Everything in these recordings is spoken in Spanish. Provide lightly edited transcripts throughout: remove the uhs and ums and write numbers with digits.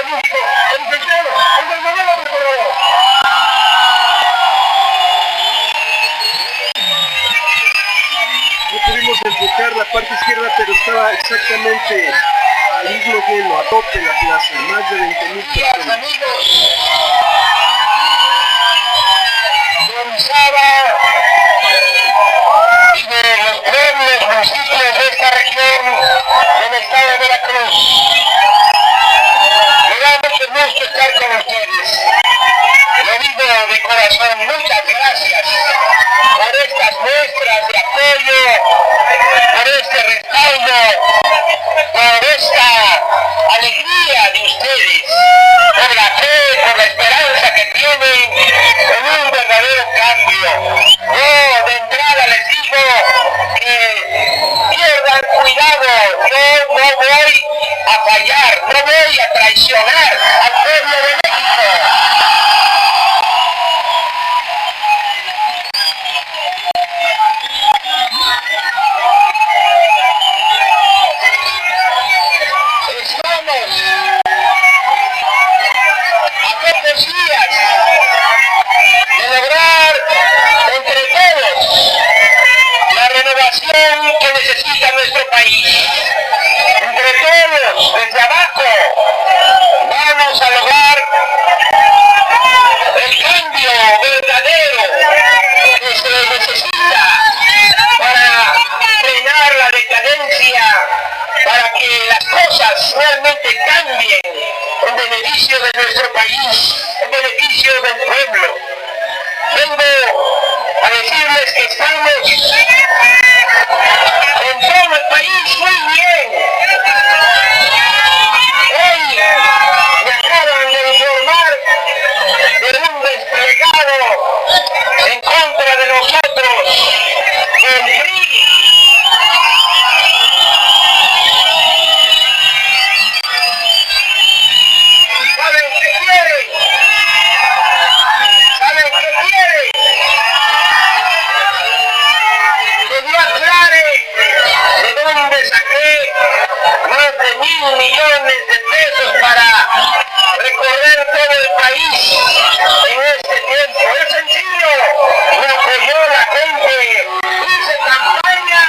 No pudimos enfocar la parte izquierda, pero estaba exactamente al mismo lleno, a tope la plaza, más de 20,000 personas. Y de los pueblos, municipios de esta región del estado de Veracruz. Me da mucho gusto estar con ustedes. Lo digo de corazón, muchas gracias por estas muestras de apoyo, por este respaldo, por esta alegría de ustedes, por la fe, por la esperanza que tienen en un verdadero cambio. Yo de entrada les digo que pierdan cuidado, yo no voy a fallar, no voy a traicionar al pueblo de México. Estamos a pocos días de lograr entre todos la renovación que necesita nuestro país. Entre todos, desde abajo, vamos a lograr el cambio verdadero que se necesita para frenar la decadencia, para que las cosas realmente cambien en beneficio de nuestro país, en beneficio del pueblo. Vengo a decirles que estamos en todo el país muy bien. Hoy me acaban de informar de un desplegado en contra de nosotros, del PRI. ¿Saben qué quieren? ¿Saben qué quieren? Que yo aclare de dónde saqué más de 1,000 millones de pesos para recorrer todo el país en este tiempo. Es sencillo, me apoyó la gente, hice campaña,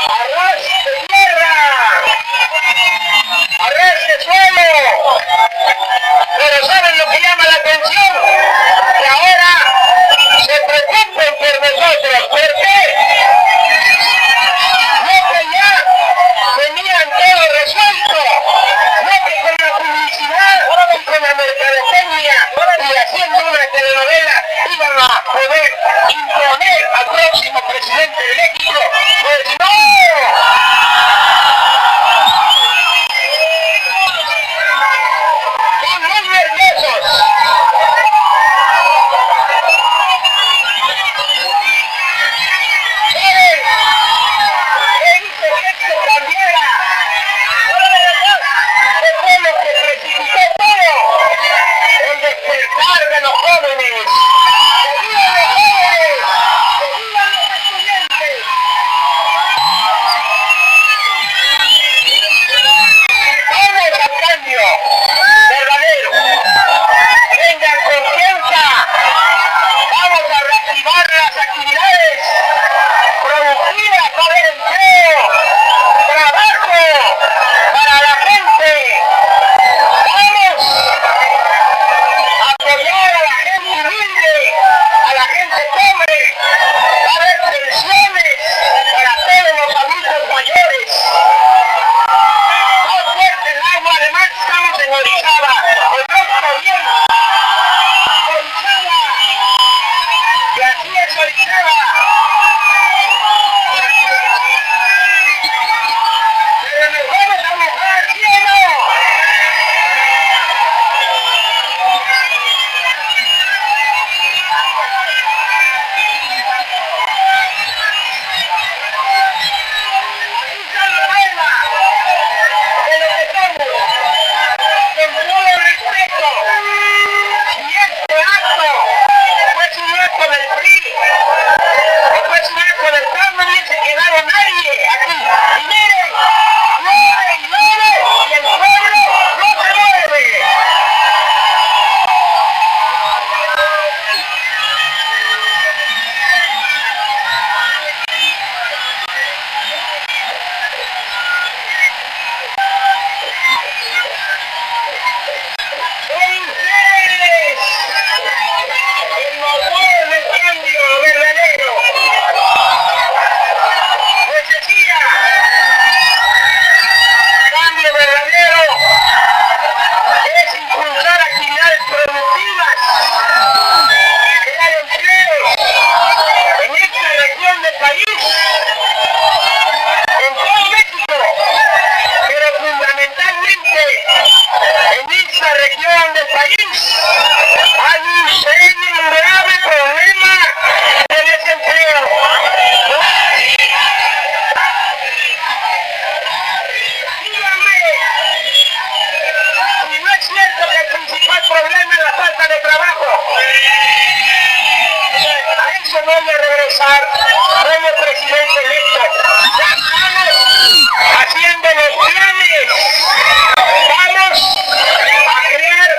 arras de tierra, arras de suelo. Pero ¿saben lo que llama la atención? Que ahora se preocupen por nosotros. ¿Por qué? No que ya tenían todo resuelto, no que con la publicidad y con la mercadotecnia y haciendo una telenovela iban a poder imponer al próximo presidente de México. Pues no. Están muy nerviosos. ¿Saben qué hizo que esto cambiara? ¿Qué fue lo que precipitó todo? El despertar de los jóvenes. ¡Que vivan los jóvenes! ¡Que vivan los estudiantes! Vamos al cambio verdadero. Tengan confianza. Vamos a reactivar las actividades productivas, va a haber empleo, trabajo para la gente. Vamos a apoyar a la gente humilde, a la gente pobre. Va a haber pensiones para todos los adultos mayores. Más fuerte el agua, además estamos en Orizaba. Conozco bien Orizaba. Y así es Orizaba. Pero nos vamos a mojar, ¿sí o no? Aquí está la prueba de lo que somos. en esta región del país hay un serio y grave problema de desempleo. Díganme, si no es cierto que el principal problema es la falta de trabajo. A eso no voy a regresar como presidente electo. Ya estamos haciendo los planes. Vamos a crear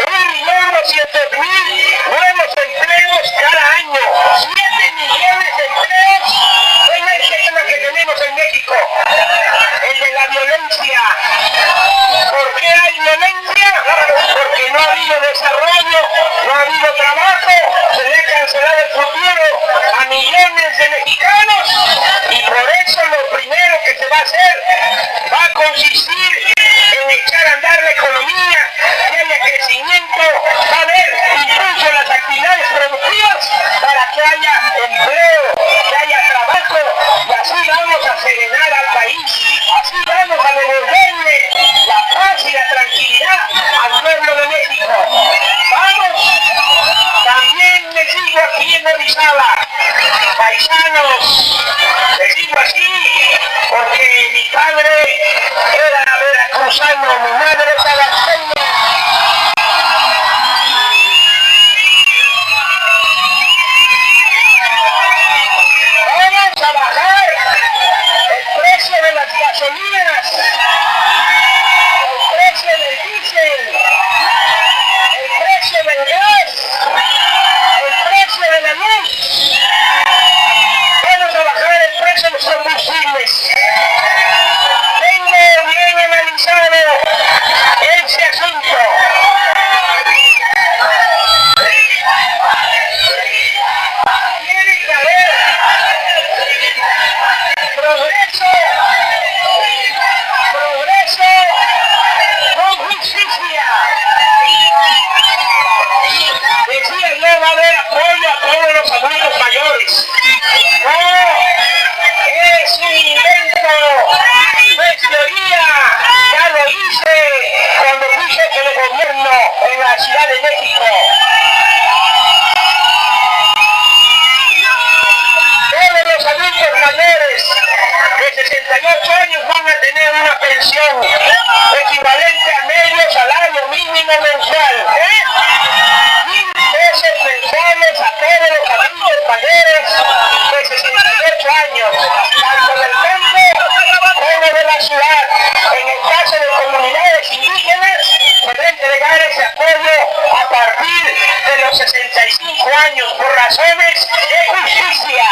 1.200.000 nuevos empleos cada año. 7 millones de empleos en el sistema que tenemos en México. El de la violencia. ¿Por qué hay violencia? Porque no ha habido desarrollo, no ha habido trabajo, se le ha cancelado el futuro a millones de mexicanos y por eso lo primero que se va a hacer va a consistir en echar a andar la economía, que haya crecimiento, va a haber impulso en las actividades productivas para que haya empleo, que haya trabajo y así vamos a serenar al país, así vamos a devolverle la paz y la tranquilidad al pueblo de México. Vamos, también les digo aquí en Orizaba, paisanos, les digo así porque mi padre era veracruzano, mi madre tabasqueña. Vamos a bajar el precio de las gasolinas, el precio del diésel, el precio del gas, el precio de la luz. Vamos a bajar el precio de los combustibles. Tengo bien analizado ese asunto. Tiene que haber progreso con justicia. Decía yo, va a haber apoyo a todos los adultos mayores. No, es un invento, no es teoría. Ya lo hice cuando fui jefe de gobierno en la Ciudad de México. Todos los adultos mayores de 68 años van a tener una pensión equivalente a medio salario mínimo mensual. 1,000 pesos mensuales a todos los adultos mayores de 68 años, tanto del campo como de la ciudad. En el caso de comunidades indígenas, se va a entregar ese apoyo a partir de los 65 años por razones de justicia.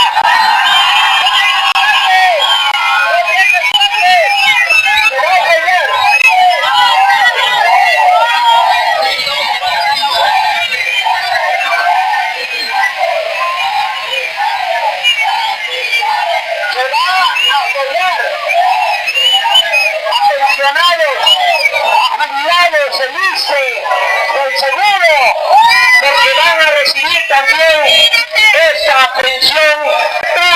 Jubilados, el ISSSTE, el seguro, porque van a recibir también esta pensión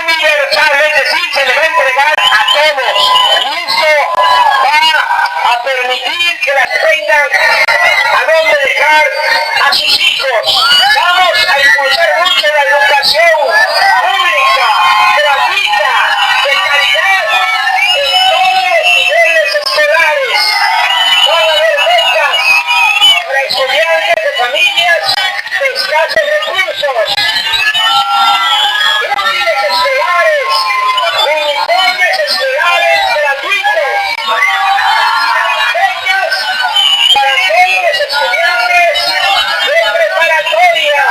universal, es decir, se le va a entregar a todos. Y eso va a permitir que las tengan a dónde dejar a sus hijos. Vamos a impulsar mucho la educación pública, gratuita, de calidad, en todos los niveles escolares. Van a haber becas para estudiantes de familias de escasos recursos. Útiles escolares, uniformes escolares gratuitos. Becas para todos los estudiantes de preparatoria.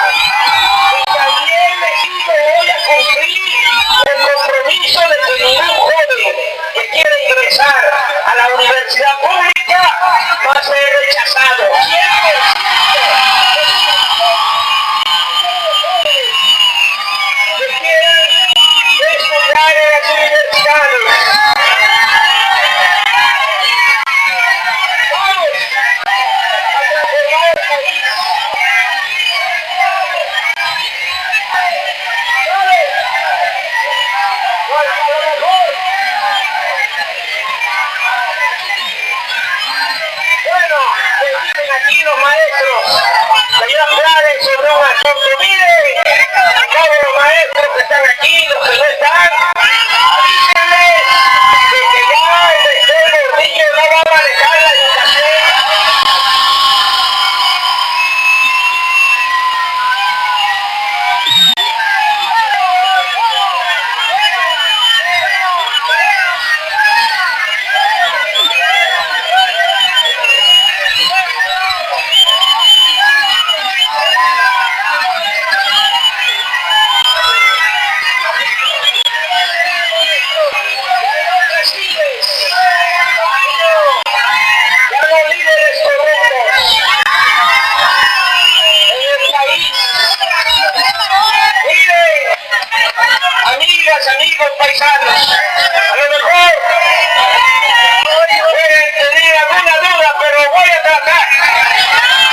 dicen aquí los maestros, que yo aclare sobre un asunto. Mire, todos los maestros que están aquí, los que no están, avísenles de que ya el tercer gordillo no va a manejar la educación. Amigos paisanos, a lo mejor pueden tener alguna duda, pero voy a tratar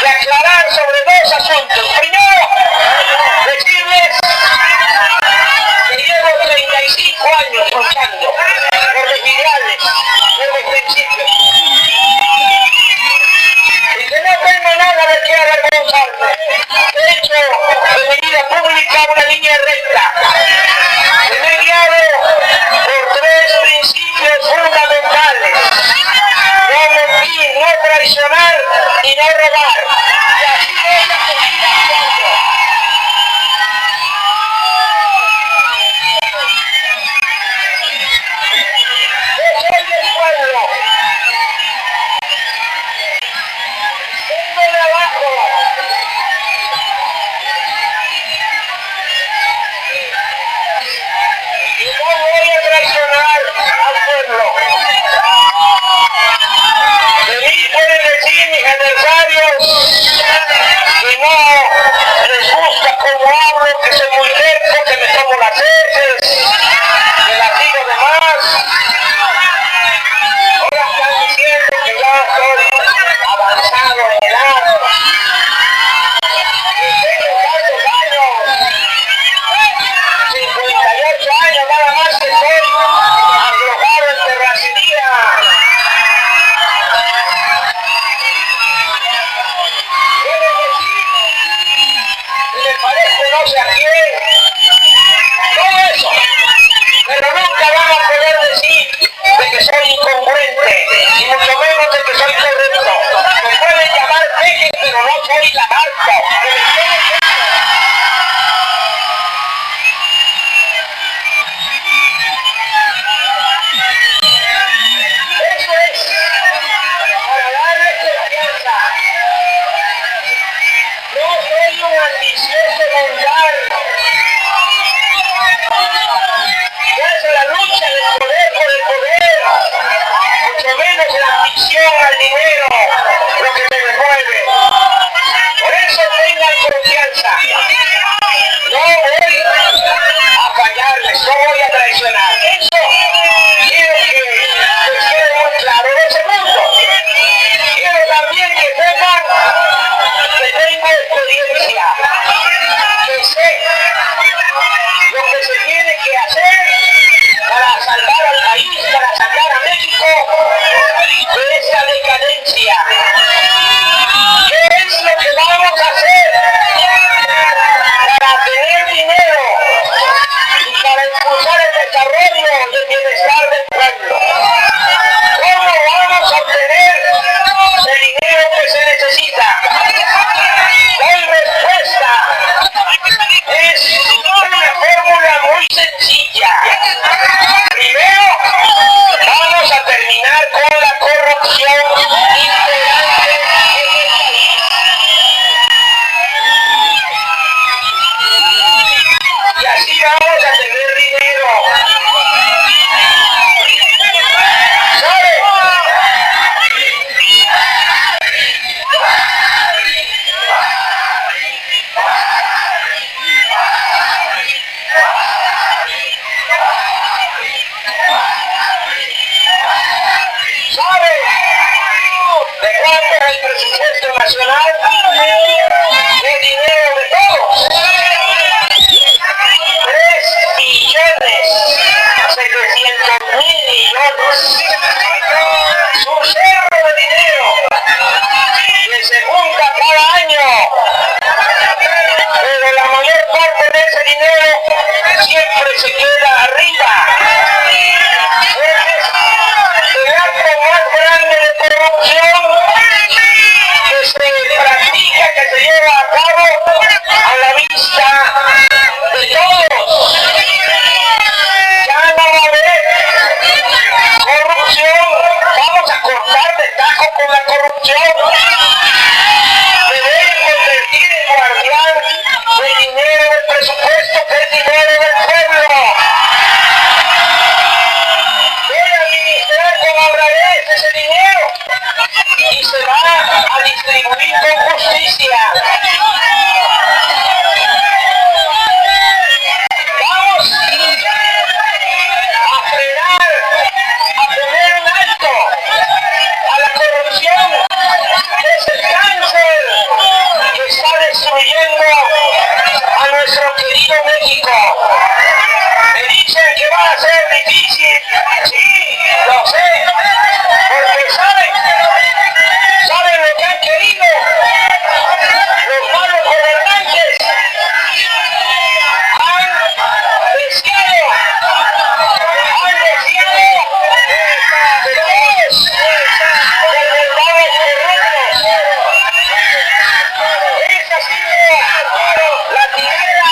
de aclarar sobre dos asuntos. Primero, decirles que llevo 35 años luchando por los ideales, por los principios, y que no tengo nada de qué avergonzarme. He hecho de mi vida pública una línea recta. Me he guiado por tres principios fundamentales: no mentir, no traicionar y no robar. Y así voy a seguir haciendo. Yo soy del pueblo. Vengo de abajo. Y no voy a traicionar al pueblo. De mí pueden decir mis adversarios que no les gusta cómo hablo, que soy muy terco, que me tomo las heces, que las digo de más. Ahora están diciendo que ya estoy avanzado en edad. Y tengo tantos años. 58 años nada más que soy aflojado en terracería. Quieren decir que me parezco no sé a quién. Todo eso. Pero nunca van a poder decir de que soy incongruente, y mucho menos de que soy correcto. Me pueden llamar peje, pero no soy lagarto. Eso es para darles confianza. No soy un ambicioso mundial. No es la lucha del poder por el poder, mucho menos la ambición al dinero, lo que me mueve. Por eso tengan confianza. No voy a fallarles, no voy a traicionar. Eso quiero que les quede muy claro. Lo segundo, quiero también que sepan que tengo experiencia, que sé lo que se tiene que hacer para salvar al país, para sacar a México de esta decadencia. ¿Qué es lo que vamos a hacer para tener dinero y para impulsar el desarrollo y el bienestar del pueblo? ¿Cómo vamos a obtener el dinero que se necesita? Doy respuesta. Es una fórmula muy sencilla. Primero, vamos a terminar con la corrupción imperante en el país. Y así vamos a tener dinero. ¿Sabe? ¿Sabe de cuánto es el presupuesto nacional? De dinero de todos. 3.700.000 millones. Es un cerro de dinero. Y el y se va a distribuir con justicia. Vamos a frenar, a poner un alto a la corrupción. Es el cáncer que está destruyendo a nuestro querido México. Me dicen que va a ser difícil. Sí, lo sé. Porque saben lo que han querido los malos gobernantes. Han deseado de todos los soldados corruptos. Esa ha sido la tirada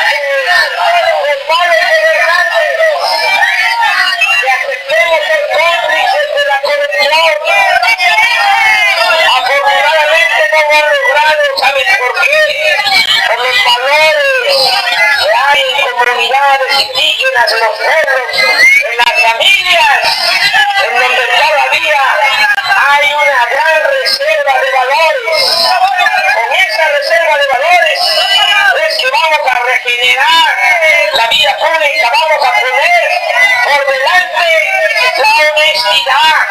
de los malos gobernantes. Que aceptemos ser cómplices de la corrupción. Afortunadamente no lo han logrado, ¿saben por qué? Por los valores que hay en comunidades indígenas, en los pueblos, en las familias, en donde todavía hay una gran reserva de valores. Con esa reserva de valores es que vamos a regenerar la vida pública, vamos a poner por delante la honestidad.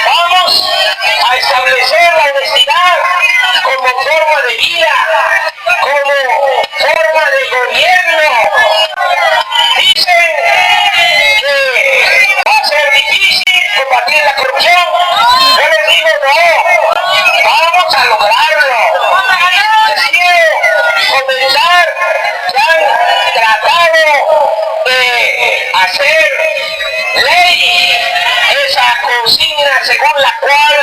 Vamos a establecer la honestidad como forma de vida, como forma de gobierno. Dicen que va a ser difícil combatir la corrupción. Yo les digo no, vamos a lograrlo. Les quiero comentar que han tratado de hacer ley esa consigna según la cual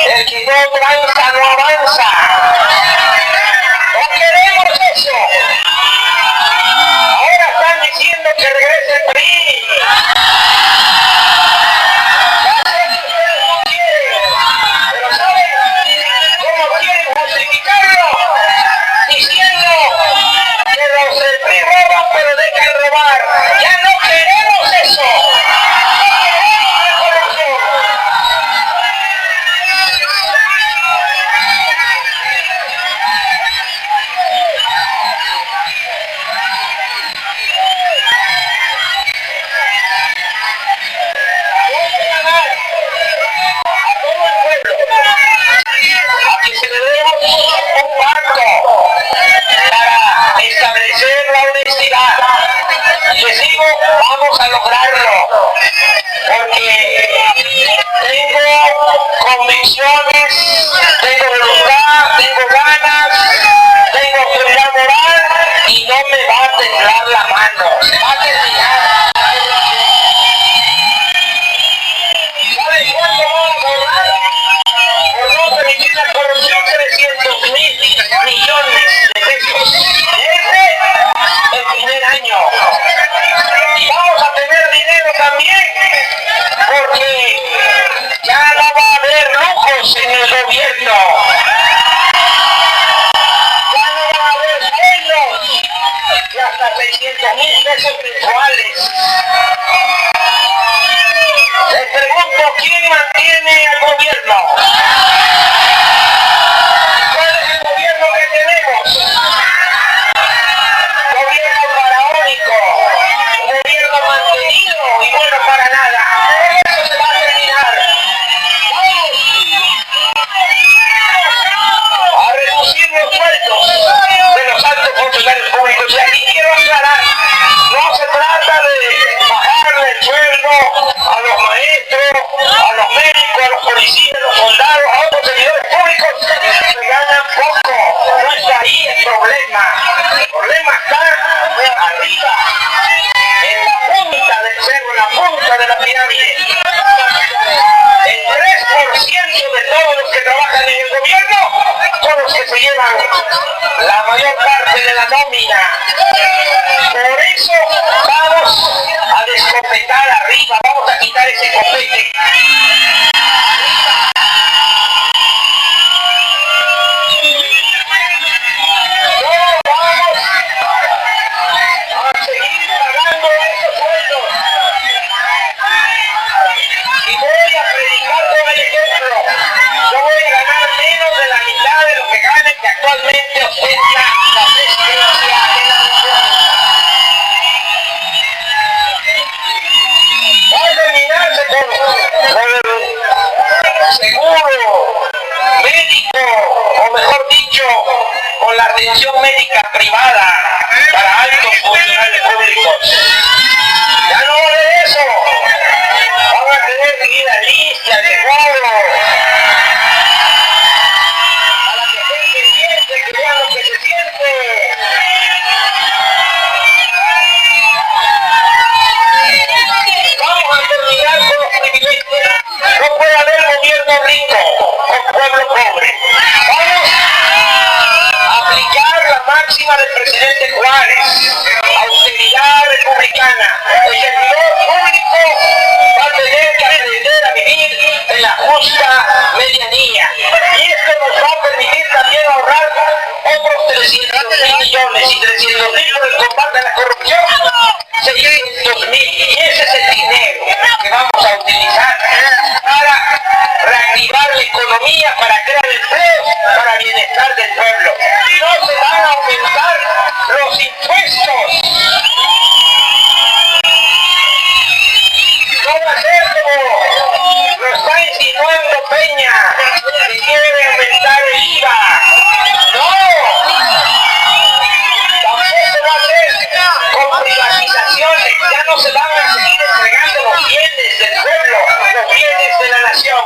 el que no tranza no avanza. No queremos eso. Ahora están diciendo que regrese el PRI. Ya sé que ustedes no quieren, pero ¿saben cómo quieren justificarlo? Diciendo que los del PRI roban pero dejan robar. Ya no queremos eso. Aquí celebremos un pacto para establecer la honestidad. Les digo, vamos a lograrlo, porque tengo convicciones, tengo voluntad, tengo ganas, tengo autoridad moral y no me va a temblar la mano, se va a terminar. ¿Saben cuánto vamos a ahorrar? Por no permitir la corrupción, 300.000 millones de pesos. El primer año. Y vamos a tener dinero también, porque ya no va a haber lujos en el gobierno. Ya no va a haber sueldos de hasta 600.000 pesos mensuales. Les pregunto, ¿quién mantiene al gobierno? ¿Cuál es el gobierno que tenemos? Gobierno faraónico, un gobierno mantenido y bueno para nada. Eso se va a terminar. A reducir los sueldos de los altos funcionarios públicos. Y aquí quiero aclarar, no se trata de bajarle el sueldo a los maestros, a los médicos, a los policías, a los soldados, a otros servidores públicos que ganan poco. No está ahí el problema. El problema está arriba, en la punta del cerro, en la punta de la pirámide. El 3% de todos los que trabajan en el gobierno son los que se llevan la mayor parte de la nómina. Por eso vamos a descopetar arriba, vamos a quitar ese copete. No vamos a seguir pagando esos sueldos. Y voy a predicar con ostenta la presidencia de la República. Va a terminarse con seguro médico, o mejor dicho, con la atención médica privada para altos funcionarios públicos. Ya no va a haber eso. Van a tener que ir a lista, seguro. Para que gente siente, que vean lo que se siente. Vamos a terminar con los privilegios. No puede haber gobierno rico con pueblo pobre. Vamos a aplicar la máxima del presidente Juárez, austeridad republicana. El servidor público va a tener que aprender a vivir en la justa medianía. Y esto nos va a permitir también ahorrar otros 300.000 millones y 300.000 por el combate a la corrupción. 600.000, y ese es el dinero que vamos a utilizar para reactivar la economía, para crear empleo, para bienestar del pueblo. Y no se van a aumentar los impuestos. No va a ser como lo está insinuando Peña, que quiere aumentar el IVA. No. Con privatizaciones, ya no se van a seguir entregando los bienes del pueblo, los bienes de la nación.